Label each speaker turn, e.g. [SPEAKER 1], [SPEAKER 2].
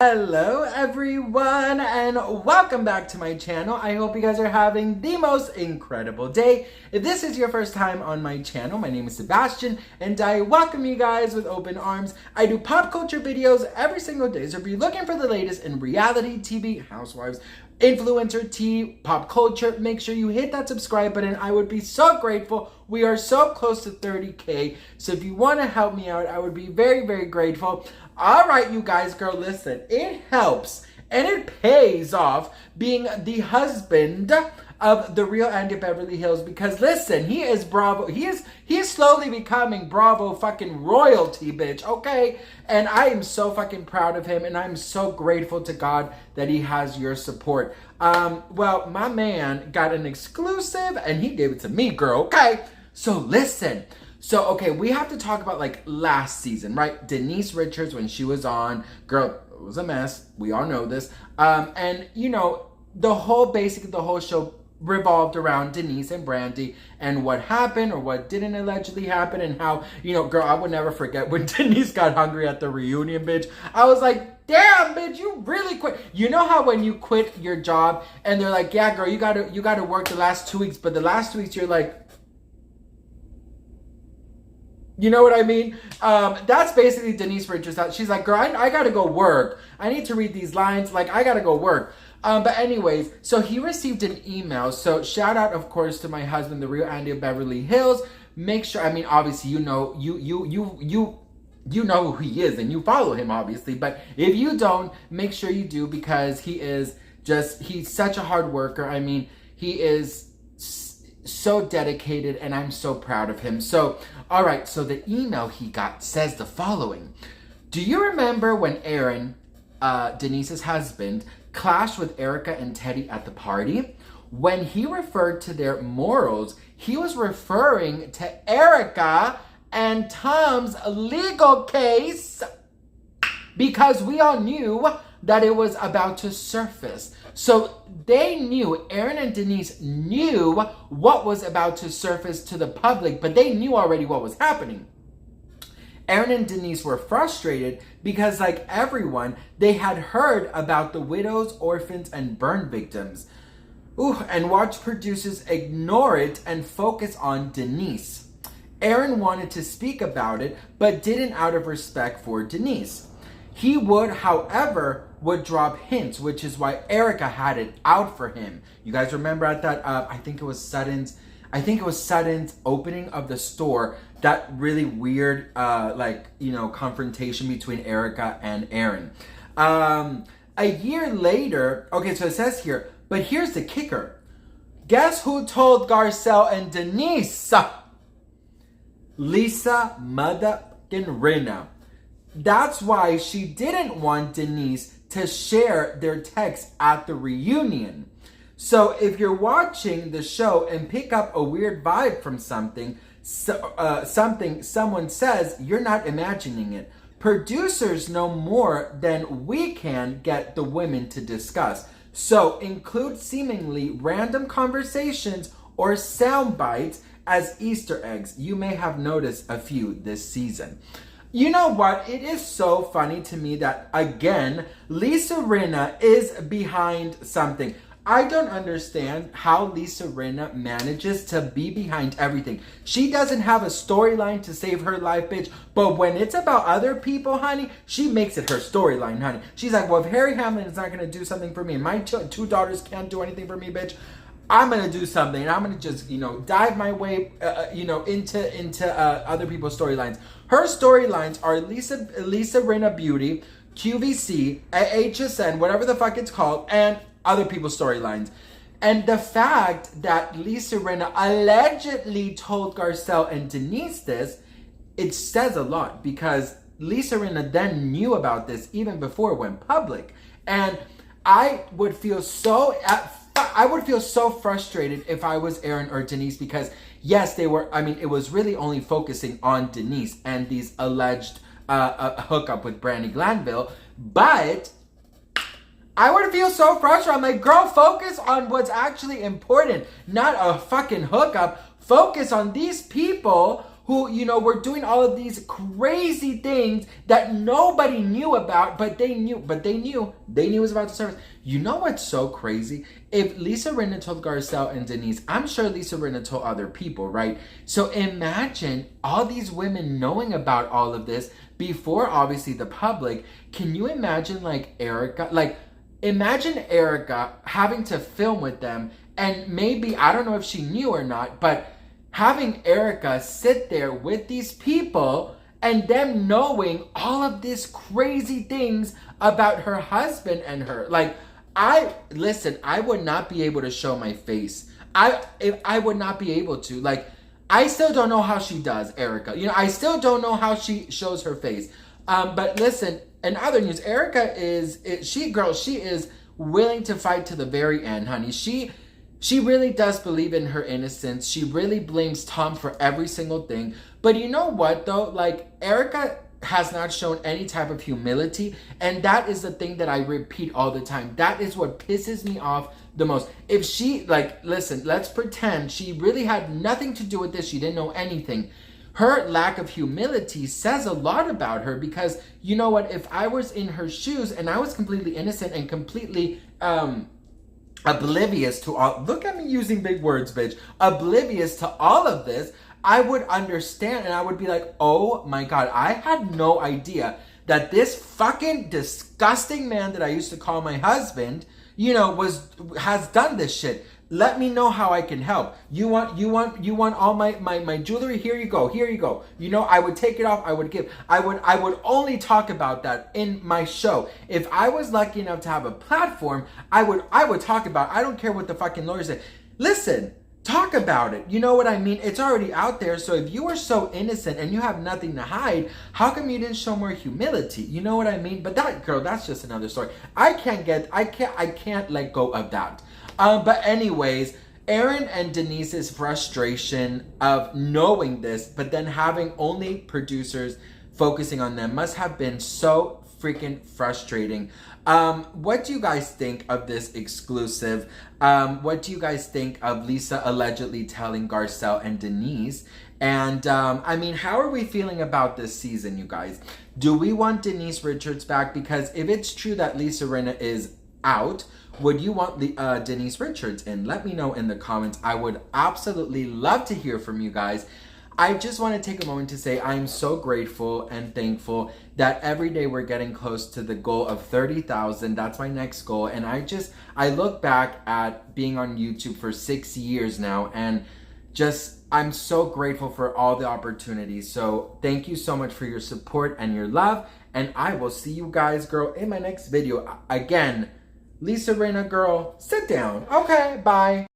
[SPEAKER 1] Hello everyone and welcome back to my channel. I hope you guys are having the most incredible day. If this is your first time on my channel, my name is Sebastian and I welcome you guys with open arms. I do pop culture videos every single day, so if you're looking for the latest in reality TV, housewives, influencer tea, pop culture, make sure you hit that subscribe button. I would be so grateful. We are so close to 30K, so if you want to help me out, I would be very, very grateful. All right, you guys, girl, listen, it helps and it pays off being the husband of the real Andy Beverly Hills, because listen, he is Bravo. He is slowly becoming Bravo fucking royalty, bitch, okay? And I am so fucking proud of him and I'm so grateful to God that he has your support. Well, my man got an exclusive and he gave it to me, girl, okay? So listen. So, okay, we have to talk about, like, last season, right? Denise Richards, when she was on, girl, it was a mess. We all know this. And, you know, the whole show revolved around Denise and Brandi and what happened or what didn't allegedly happen and how, you know, girl, I would never forget when Denise got hungry at the reunion, bitch. I was like, damn, bitch, you really quit. You know how when you quit your job and they're like, yeah, girl, you gotta work the last 2 weeks, but the last 2 weeks you're like, you know what I mean? That's basically Denise Richards. She's like, girl, I gotta go work. I need to read these lines. Like, I gotta go work. But anyways, so he received an email. So shout out, of course, to my husband, the real Andy of Beverly Hills. Make sure, I mean, obviously, you know, you know who he is and you follow him, obviously. But if you don't, make sure you do, because he's such a hard worker. I mean, he is so dedicated and I'm so proud of him. So, all right, so the email he got says the following. Do you remember when Aaron, Denise's husband, clashed with Erika and Teddy at the party? When he referred to their morals, he was referring to Erika and Tom's legal case, because we all knew that it was about to surface. So they knew, Aaron and Denise knew what was about to surface to the public, but they knew already what was happening. Aaron and Denise were frustrated because, like everyone, they had heard about the widows, orphans, and burn victims. And watch producers ignore it and focus on Denise. Aaron wanted to speak about it, but didn't out of respect for Denise. He would, however, drop hints, which is why Erika had it out for him. You guys remember at that, I think it was Sutton's opening of the store, that really weird, confrontation between Erika and Aaron. A year later, okay, so it says here, but here's the kicker. Guess who told Garcelle and Denise? Lisa motherfucking Rinna. That's why she didn't want Denise to share their text at the reunion. So if you're watching the show and pick up a weird vibe from something someone says, you're not imagining it. Producers know more than we can get the women to discuss. So include seemingly random conversations or sound bites as Easter eggs. You may have noticed a few this season. You know what? It is so funny to me that, again, Lisa Rinna is behind something. I don't understand how Lisa Rinna manages to be behind everything. She doesn't have a storyline to save her life, bitch. But when it's about other people, honey, she makes it her storyline, honey. She's like, well, if Harry Hamlin is not going to do something for me and my two daughters can't do anything for me, bitch, I'm going to do something. And I'm going to just, dive my way, into other people's storylines. Her storylines are Lisa Rinna Beauty, QVC, HSN, whatever the fuck it's called, and other people's storylines. And the fact that Lisa Rinna allegedly told Garcelle and Denise this, it says a lot, because Lisa Rinna then knew about this even before it went public. And I would feel so frustrated if I was Aaron or Denise, because yes, it was really only focusing on Denise and these alleged hookup with Brandi Glanville, but I would feel so frustrated. I'm like, girl, focus on what's actually important, not a fucking hookup. Focus on these people who, you know, were doing all of these crazy things that nobody knew about, but they knew it was about to surface. You know what's so crazy? If Lisa Rinna told Garcelle and Denise, I'm sure Lisa Rinna told other people, right? So imagine all these women knowing about all of this before, obviously, the public. Can you imagine, like, Erika, imagine Erika having to film with them, and maybe, I don't know if she knew or not, but having Erika sit there with these people and them knowing all of these crazy things about her husband and her. Like, I would not be able to show my face. I would not be able to. Like, I still don't know how she does, Erika. You know, I still don't know how she shows her face. But listen, in other news, Erika she is willing to fight to the very end, honey. She really does believe in her innocence. She really blames Tom for every single thing. But you know what, though? Like, Erika has not shown any type of humility. And that is the thing that I repeat all the time. That is what pisses me off the most. If she, like, listen, let's pretend she really had nothing to do with this. She didn't know anything. Her lack of humility says a lot about her, because you know what? If I was in her shoes and I was completely innocent and completely oblivious to all, look at me using big words, bitch, oblivious to all of this, I would understand and I would be like, oh my God, I had no idea that this fucking disgusting man that I used to call my husband, you know, has done this shit. Let me know how I can help. You want all my jewelry? Here you go. Here you go. You know, I would take it off. I would give. I would only talk about that in my show. If I was lucky enough to have a platform, I would talk about it. I don't care what the fucking lawyers say. Listen, talk about it. You know what I mean? It's already out there. So if you are so innocent and you have nothing to hide, how come you didn't show more humility? You know what I mean? But that girl, that's just another story. I can't let go of that. But anyways, Aaron and Denise's frustration of knowing this, but then having only producers focusing on them, must have been so freaking frustrating. What do you guys think of this exclusive? What do you guys think of Lisa allegedly telling Garcelle and Denise? And I mean, how are we feeling about this season, you guys? Do we want Denise Richards back? Because if it's true that Lisa Rinna is out, would you want the Denise Richards in? Let me know in the comments. I would absolutely love to hear from you guys. I just want to take a moment to say I'm so grateful and thankful that every day we're getting close to the goal of 30,000. That's my next goal. And I look back at being on YouTube for 6 years now, and I'm so grateful for all the opportunities. So thank you so much for your support and your love. And I will see you guys, girl, in my next video. Again, Lisa Rinna, girl, sit down. Okay, bye.